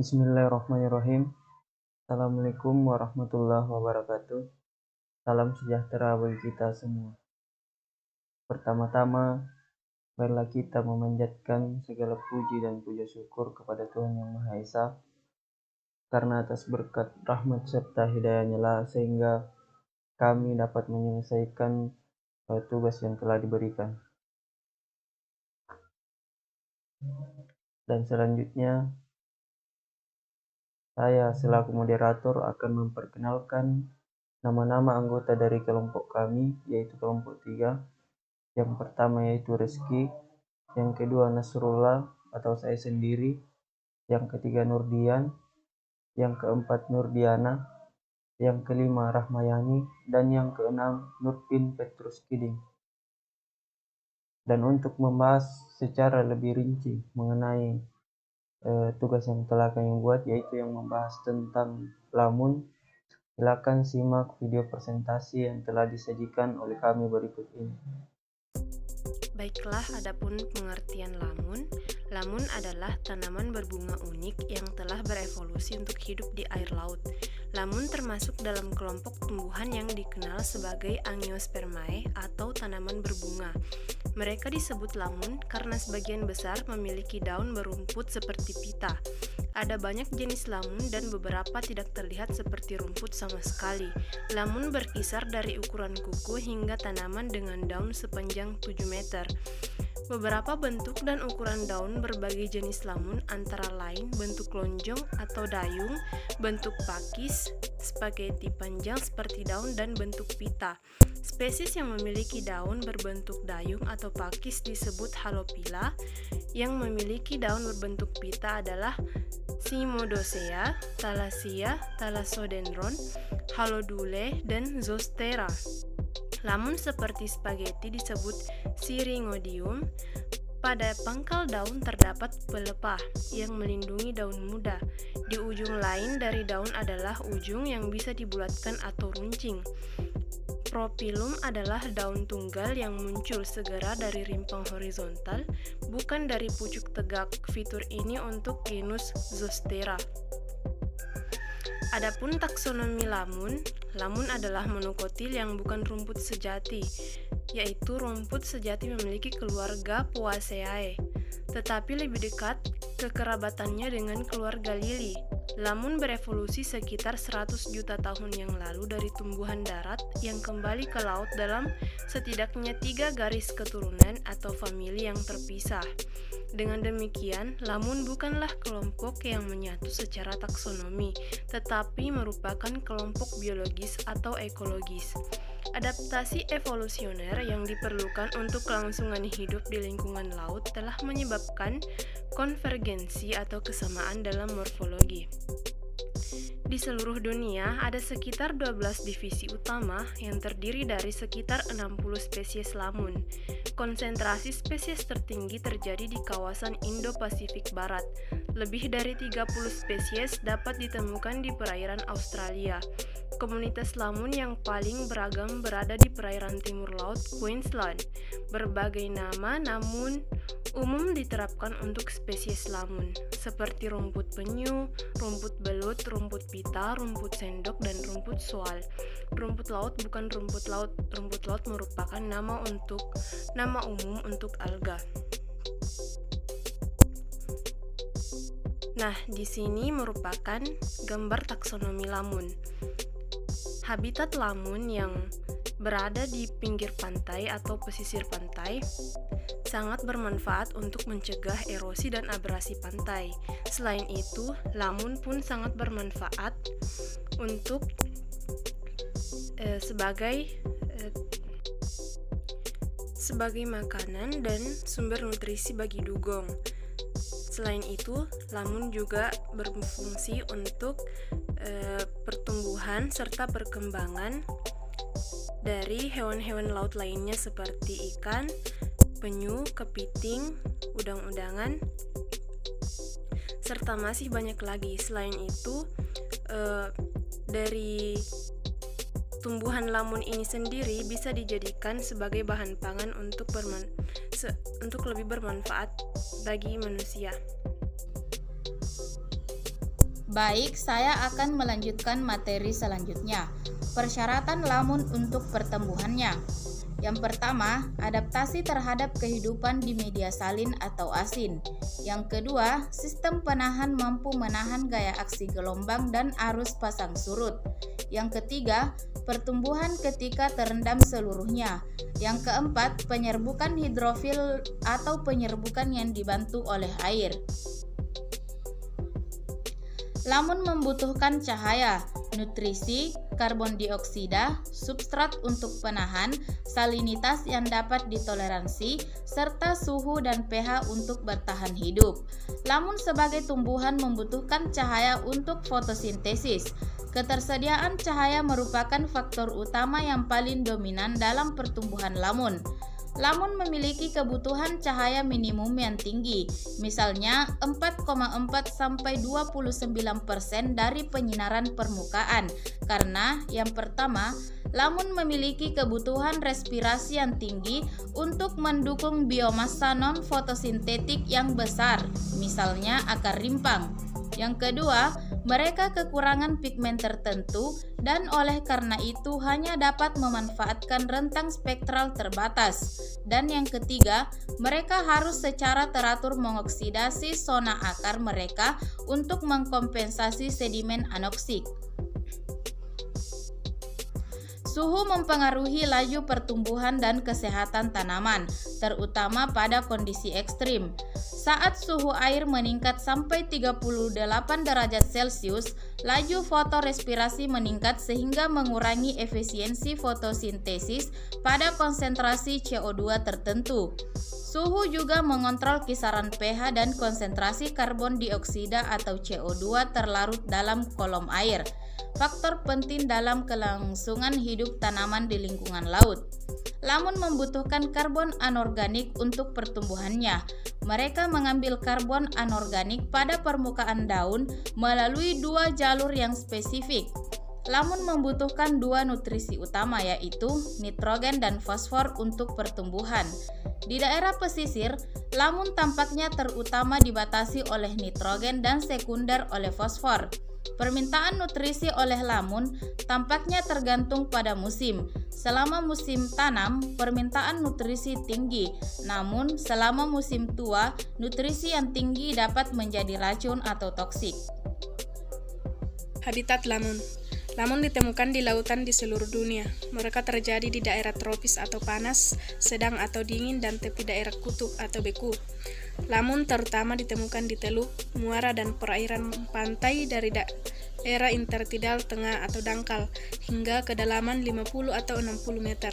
Bismillahirrahmanirrahim. Assalamualaikum warahmatullahi wabarakatuh. Salam sejahtera bagi kita semua. Pertama-tama, marilah kita memanjatkan segala puji dan puja syukur kepada Tuhan Yang Maha Esa, karena atas berkat rahmat serta hidayahnya lah sehingga kami dapat menyelesaikan tugas yang telah diberikan. Dan selanjutnya, saya selaku moderator akan memperkenalkan nama-nama anggota dari kelompok kami, yaitu kelompok 3. Yang pertama yaitu Rizky, yang kedua Nasrullah atau saya sendiri, yang ketiga Nurdian, yang keempat Nurdiana, yang kelima Rahmayani, dan yang keenam Nurpin Petrus Kiding. Dan untuk membahas secara lebih rinci mengenai tugas yang telah kami buat, yaitu yang membahas tentang lamun, silakan simak video presentasi yang telah disajikan oleh kami berikut ini. Baiklah, adapun pengertian lamun. Lamun adalah tanaman berbunga unik yang telah berevolusi untuk hidup di air laut. Lamun termasuk dalam kelompok tumbuhan yang dikenal sebagai Angiospermae atau tanaman berbunga. Mereka disebut lamun karena sebagian besar memiliki daun berumput seperti pita. Ada banyak jenis lamun dan beberapa tidak terlihat seperti rumput sama sekali. Lamun berkisar dari ukuran kuku hingga tanaman dengan daun sepanjang 7 meter. Beberapa bentuk dan ukuran daun berbagai jenis lamun antara lain bentuk lonjong atau dayung, bentuk pakis, spaghetti panjang seperti daun, dan bentuk pita. Spesies yang memiliki daun berbentuk dayung atau pakis disebut Halopila. Yang memiliki daun berbentuk pita adalah Cimodocea, Thalassia, Thalassodendron, Halodule, dan Zostera. Lamun seperti spaghetti disebut Syringodium. Pada pangkal daun terdapat pelepah yang melindungi daun muda. Di ujung lain dari daun adalah ujung yang bisa dibulatkan atau runcing. Propilum adalah daun tunggal yang muncul segera dari rimpang horizontal, bukan dari pucuk tegak. Fitur ini untuk genus Zostera. Adapun taksonomi lamun, lamun adalah monokotil yang bukan rumput sejati, yaitu rumput sejati memiliki keluarga Poaceae, tetapi lebih dekat kekerabatannya dengan keluarga lili. Lamun berevolusi sekitar 100 juta tahun yang lalu dari tumbuhan darat yang kembali ke laut dalam setidaknya 3 garis keturunan atau famili yang terpisah. Dengan demikian, lamun bukanlah kelompok yang menyatu secara taksonomi, tetapi merupakan kelompok biologis atau ekologis. Adaptasi evolusioner yang diperlukan untuk kelangsungan hidup di lingkungan laut telah menyebabkan konvergensi atau kesamaan dalam morfologi. Di seluruh dunia ada sekitar 12 divisi utama yang terdiri dari sekitar 60 spesies lamun. Konsentrasi spesies tertinggi terjadi di kawasan Indo-Pasifik Barat. Lebih dari 30 spesies dapat ditemukan di perairan Australia. Komunitas lamun yang paling beragam berada di perairan timur laut Queensland. Berbagai nama namun umum diterapkan untuk spesies lamun, seperti rumput penyu, rumput belut, rumput pita, rumput sendok, dan rumput soal. Rumput laut bukan rumput laut. Rumput laut merupakan nama umum untuk alga. Nah, di sini merupakan gambar taksonomi lamun. Habitat lamun yang berada di pinggir pantai atau pesisir pantai sangat bermanfaat untuk mencegah erosi dan abrasi pantai. Selain itu, lamun pun sangat bermanfaat untuk sebagai makanan dan sumber nutrisi bagi dugong. Selain itu, lamun juga berfungsi untuk pertumbuhan serta perkembangan dari hewan-hewan laut lainnya seperti ikan, penyu, kepiting, udang-udangan, serta masih banyak lagi. Selain itu, dari tumbuhan lamun ini sendiri bisa dijadikan sebagai bahan pangan untuk lebih bermanfaat bagi manusia. Baik, saya akan melanjutkan materi selanjutnya. Persyaratan lamun untuk pertumbuhannya. Yang pertama, adaptasi terhadap kehidupan di media salin atau asin. Yang kedua, sistem penahan mampu menahan gaya aksi gelombang dan arus pasang surut. Yang ketiga, pertumbuhan ketika terendam seluruhnya. Yang keempat, penyerbukan hidrofil atau penyerbukan yang dibantu oleh air. Lamun membutuhkan cahaya, nutrisi, karbon dioksida, substrat untuk penahan, salinitas yang dapat ditoleransi, serta suhu dan pH untuk bertahan hidup. Lamun sebagai tumbuhan membutuhkan cahaya untuk fotosintesis. Ketersediaan cahaya merupakan faktor utama yang paling dominan dalam pertumbuhan lamun. Lamun memiliki kebutuhan cahaya minimum yang tinggi, misalnya 4,4 sampai 29% dari penyinaran permukaan. Karena yang pertama, lamun memiliki kebutuhan respirasi yang tinggi untuk mendukung biomasa non-fotosintetik yang besar, misalnya akar rimpang. Yang kedua, mereka kekurangan pigmen tertentu dan oleh karena itu hanya dapat memanfaatkan rentang spektral terbatas. Dan yang ketiga, mereka harus secara teratur mengoksidasi zona akar mereka untuk mengkompensasi sedimen anoksik. Suhu mempengaruhi laju pertumbuhan dan kesehatan tanaman, terutama pada kondisi ekstrim. Saat suhu air meningkat sampai 38 derajat Celcius, laju fotorespirasi meningkat sehingga mengurangi efisiensi fotosintesis pada konsentrasi CO2 tertentu. Suhu juga mengontrol kisaran pH dan konsentrasi karbon dioksida atau CO2 terlarut dalam kolom air. Faktor penting dalam kelangsungan hidup tanaman di lingkungan laut. Lamun membutuhkan karbon anorganik untuk pertumbuhannya. Mereka mengambil karbon anorganik pada permukaan daun melalui dua jalur yang spesifik. Lamun membutuhkan dua nutrisi utama yaitu nitrogen dan fosfor untuk pertumbuhan. Di daerah pesisir, lamun tampaknya terutama dibatasi oleh nitrogen dan sekunder oleh fosfor. Permintaan nutrisi oleh lamun tampaknya tergantung pada musim. Selama musim tanam, permintaan nutrisi tinggi. Namun, selama musim tua, nutrisi yang tinggi dapat menjadi racun atau toksik. Habitat lamun. Lamun ditemukan di lautan di seluruh dunia. Mereka terjadi di daerah tropis atau panas, sedang atau dingin, dan tepi daerah kutub atau beku. Lamun terutama ditemukan di teluk, muara, dan perairan pantai dari daerah intertidal tengah atau dangkal hingga kedalaman 50 atau 60 meter.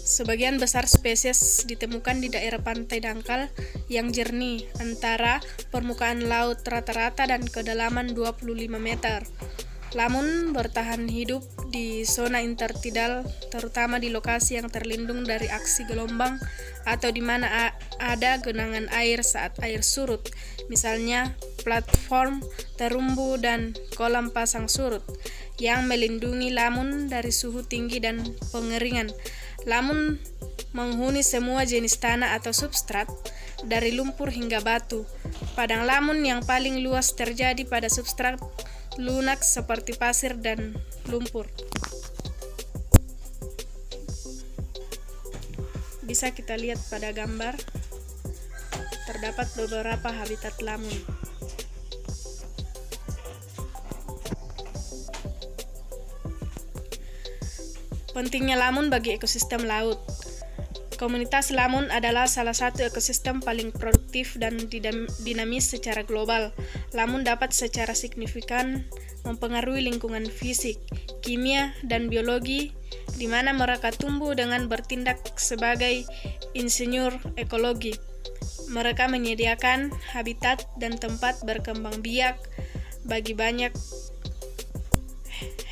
Sebagian besar spesies ditemukan di daerah pantai dangkal yang jernih antara permukaan laut rata-rata dan kedalaman 25 meter. Lamun bertahan hidup di zona intertidal, terutama di lokasi yang terlindung dari aksi gelombang atau di mana ada genangan air saat air surut, misalnya platform, terumbu, dan kolam pasang surut, yang melindungi lamun dari suhu tinggi dan pengeringan. Lamun menghuni semua jenis tanah atau substrat, dari lumpur hingga batu. Padang lamun yang paling luas terjadi pada substrat lunak seperti pasir dan lumpur. Bisa kita lihat pada gambar, terdapat beberapa habitat lamun. Pentingnya lamun bagi ekosistem laut. Komunitas lamun adalah salah satu ekosistem paling produktif dan dinamis secara global. Lamun dapat secara signifikan mempengaruhi lingkungan fisik, kimia, dan biologi, di mana mereka tumbuh dengan bertindak sebagai insinyur ekologi. Mereka menyediakan habitat dan tempat berkembang biak bagi banyak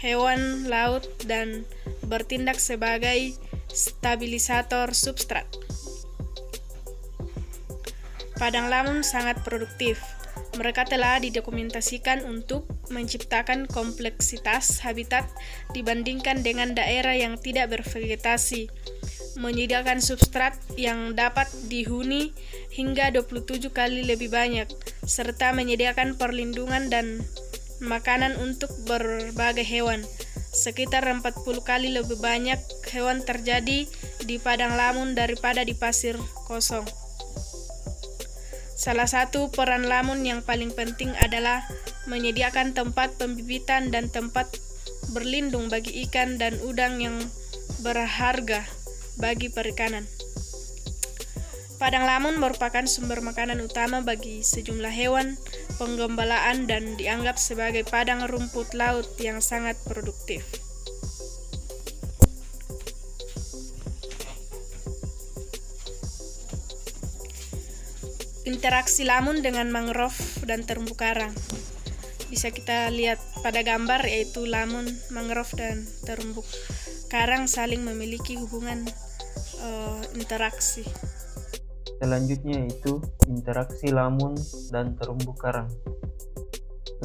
hewan laut dan bertindak sebagai stabilisator substrat. Padang lamun sangat produktif. Mereka telah didokumentasikan untuk menciptakan kompleksitas habitat dibandingkan dengan daerah yang tidak bervegetasi. menyediakan substrat yang dapat dihuni hingga 27 kali lebih banyak, serta menyediakan perlindungan dan makanan untuk berbagai hewan. Sekitar 40 kali lebih banyak hewan terjadi di padang lamun daripada di pasir kosong. Salah satu peran lamun yang paling penting adalah menyediakan tempat pembibitan dan tempat berlindung bagi ikan dan udang yang berharga bagi perikanan. Padang lamun merupakan sumber makanan utama bagi sejumlah hewan penggembalaan dan dianggap sebagai padang rumput laut yang sangat produktif. Interaksi lamun dengan mangrove dan terumbu karang. Bisa kita lihat pada gambar, yaitu lamun, mangrove, dan terumbu karang saling memiliki hubungan interaksi. Selanjutnya yaitu interaksi lamun dan terumbu karang.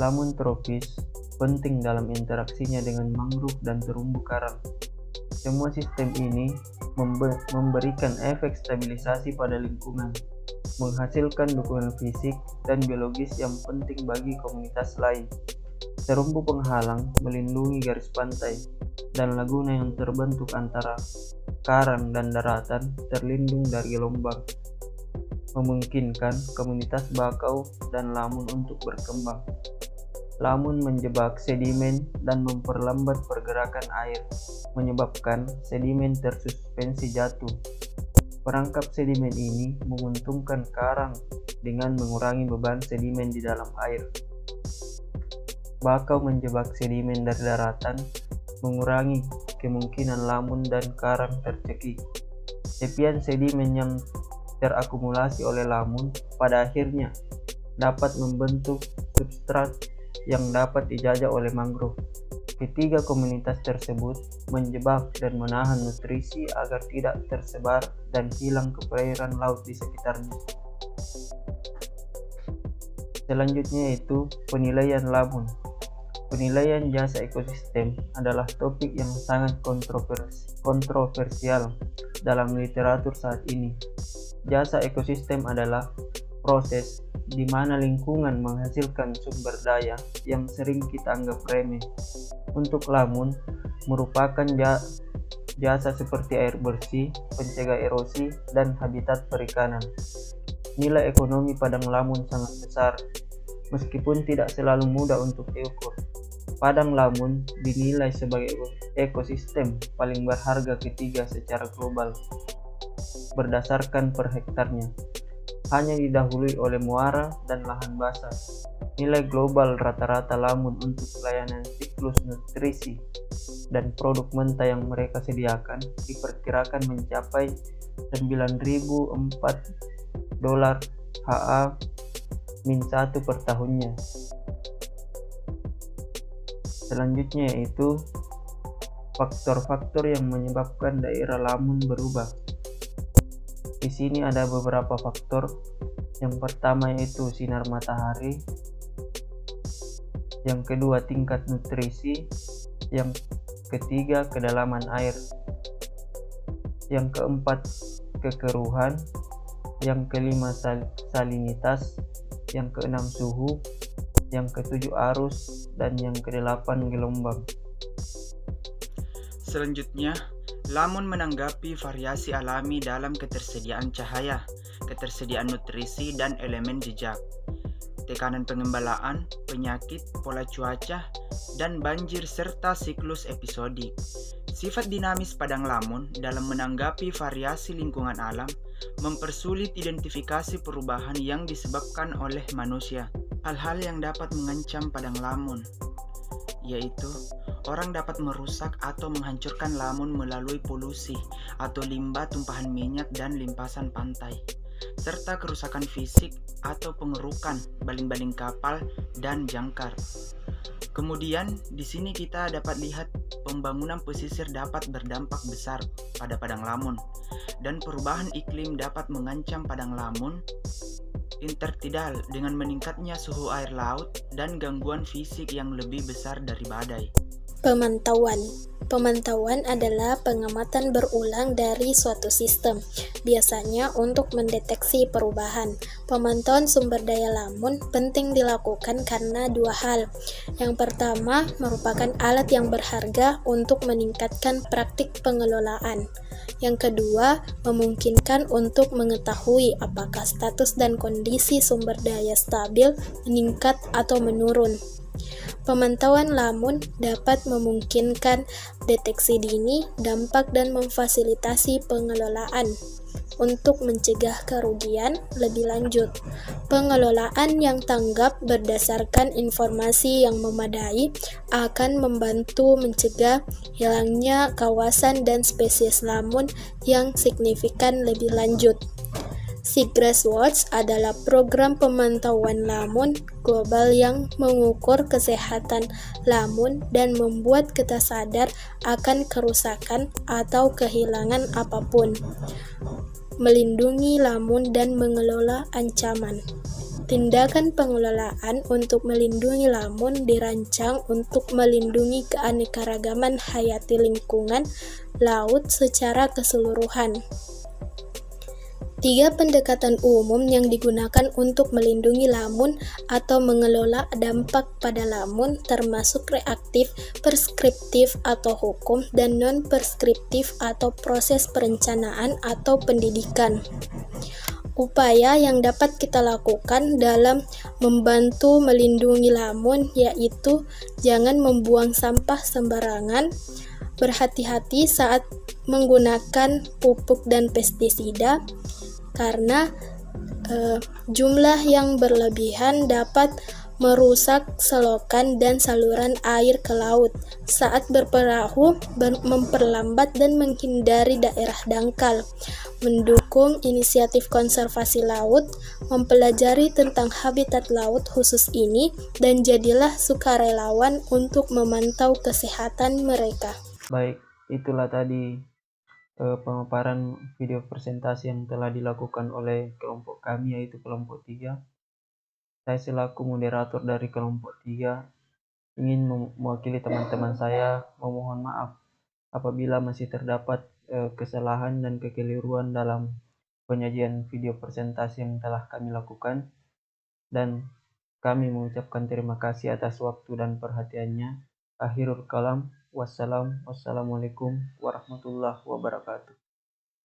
Lamun tropis penting dalam interaksinya dengan mangrove dan terumbu karang. Semua sistem ini memberikan efek stabilisasi pada lingkungan, menghasilkan dukungan fisik dan biologis yang penting bagi komunitas lain. Terumbu penghalang melindungi garis pantai, dan laguna yang terbentuk antara karang dan daratan terlindung dari gelombang, memungkinkan komunitas bakau dan lamun untuk berkembang. Lamun menjebak sedimen dan memperlambat pergerakan air, menyebabkan sedimen tersuspensi jatuh. Perangkap sedimen ini menguntungkan karang dengan mengurangi beban sedimen di dalam air. Bakau menjebak sedimen dari daratan, mengurangi kemungkinan lamun dan karang tercekik. Tepian sedimen yang terakumulasi oleh lamun pada akhirnya dapat membentuk substrat yang dapat dijajah oleh mangrove. Ketiga komunitas tersebut menjebak dan menahan nutrisi agar tidak tersebar dan hilang ke perairan laut di sekitarnya. Selanjutnya yaitu penilaian lamun. Penilaian jasa ekosistem adalah topik yang sangat kontroversial dalam literatur saat ini. Jasa ekosistem adalah proses di mana lingkungan menghasilkan sumber daya yang sering kita anggap remeh. Untuk lamun, merupakan jasa seperti air bersih, pencegah erosi, dan habitat perikanan. Nilai ekonomi padang lamun sangat besar, meskipun tidak selalu mudah untuk diukur. Padang lamun dinilai sebagai ekosistem paling berharga ketiga secara global, berdasarkan per hektarnya. Hanya didahului oleh muara dan lahan basah. Nilai global rata-rata lamun untuk pelayanan siklus nutrisi dan produk mentah yang mereka sediakan diperkirakan mencapai $9.004 HA-1 per tahunnya. Selanjutnya yaitu faktor-faktor yang menyebabkan daerah lamun berubah. Di sini ada beberapa faktor. Yang pertama yaitu sinar matahari, yang kedua tingkat nutrisi, yang ketiga kedalaman air, yang keempat kekeruhan, yang kelima salinitas, yang keenam suhu, yang ketujuh arus, dan yang kedelapan gelombang. Selanjutnya, lamun menanggapi variasi alami dalam ketersediaan cahaya, ketersediaan nutrisi, dan elemen jejak, tekanan pengembalaan, penyakit, pola cuaca, dan banjir serta siklus episodik. Sifat dinamis padang lamun dalam menanggapi variasi lingkungan alam mempersulit identifikasi perubahan yang disebabkan oleh manusia. Hal-hal yang dapat mengancam padang lamun yaitu orang dapat merusak atau menghancurkan lamun melalui polusi atau limbah tumpahan minyak dan limpasan pantai, serta kerusakan fisik atau pengerukan baling-baling kapal dan jangkar. Kemudian di sini kita dapat lihat pembangunan pesisir dapat berdampak besar pada padang lamun, dan perubahan iklim dapat mengancam padang lamun. Intertidal dengan meningkatnya suhu air laut dan gangguan fisik yang lebih besar dari badai. Pemantauan. Pemantauan adalah pengamatan berulang dari suatu sistem, biasanya untuk mendeteksi perubahan. Pemantauan sumber daya lamun penting dilakukan karena dua hal. Yang pertama, merupakan alat yang berharga untuk meningkatkan praktik pengelolaan. Yang kedua, memungkinkan untuk mengetahui apakah status dan kondisi sumber daya stabil, meningkat, atau menurun. Pemantauan lamun dapat memungkinkan deteksi dini, dampak, dan memfasilitasi pengelolaan untuk mencegah kerugian lebih lanjut. Pengelolaan yang tanggap berdasarkan informasi yang memadai akan membantu mencegah hilangnya kawasan dan spesies lamun yang signifikan lebih lanjut. Seagrass Watch adalah program pemantauan lamun global yang mengukur kesehatan lamun dan membuat kita sadar akan kerusakan atau kehilangan apapun, melindungi lamun dan mengelola ancaman. Tindakan pengelolaan untuk melindungi lamun dirancang untuk melindungi keanekaragaman hayati lingkungan laut secara keseluruhan. 3 pendekatan umum yang digunakan untuk melindungi lamun atau mengelola dampak pada lamun termasuk reaktif, preskriptif atau hukum, dan non-preskriptif atau proses perencanaan atau pendidikan. Upaya yang dapat kita lakukan dalam membantu melindungi lamun yaitu jangan membuang sampah sembarangan, berhati-hati saat menggunakan pupuk dan pestisida, karena jumlah yang berlebihan dapat merusak selokan dan saluran air ke laut. Saat berperahu, memperlambat dan menghindari daerah dangkal. Mendukung inisiatif konservasi laut, mempelajari tentang habitat laut khusus ini, dan jadilah sukarelawan untuk memantau kesehatan mereka. Baik, itulah tadi pemaparan video presentasi yang telah dilakukan oleh kelompok kami, yaitu kelompok 3. Saya selaku moderator dari kelompok 3 ingin mewakili teman-teman saya memohon maaf apabila masih terdapat kesalahan dan kekeliruan dalam penyajian video presentasi yang telah kami lakukan, dan kami mengucapkan terima kasih atas waktu dan perhatiannya. Akhirul kalam, wassalamualaikum warahmatullahi wabarakatuh.